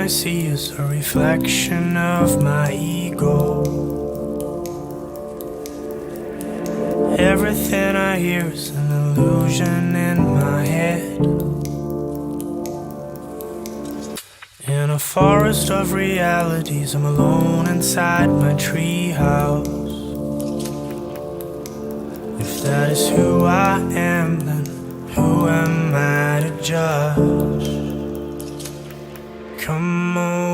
I see is a reflection of my ego. Everything I hear is an illusion in my head. In a forest of realities, I'm alone inside my treehouse. If that is who I am, then who am I to judge? Come on.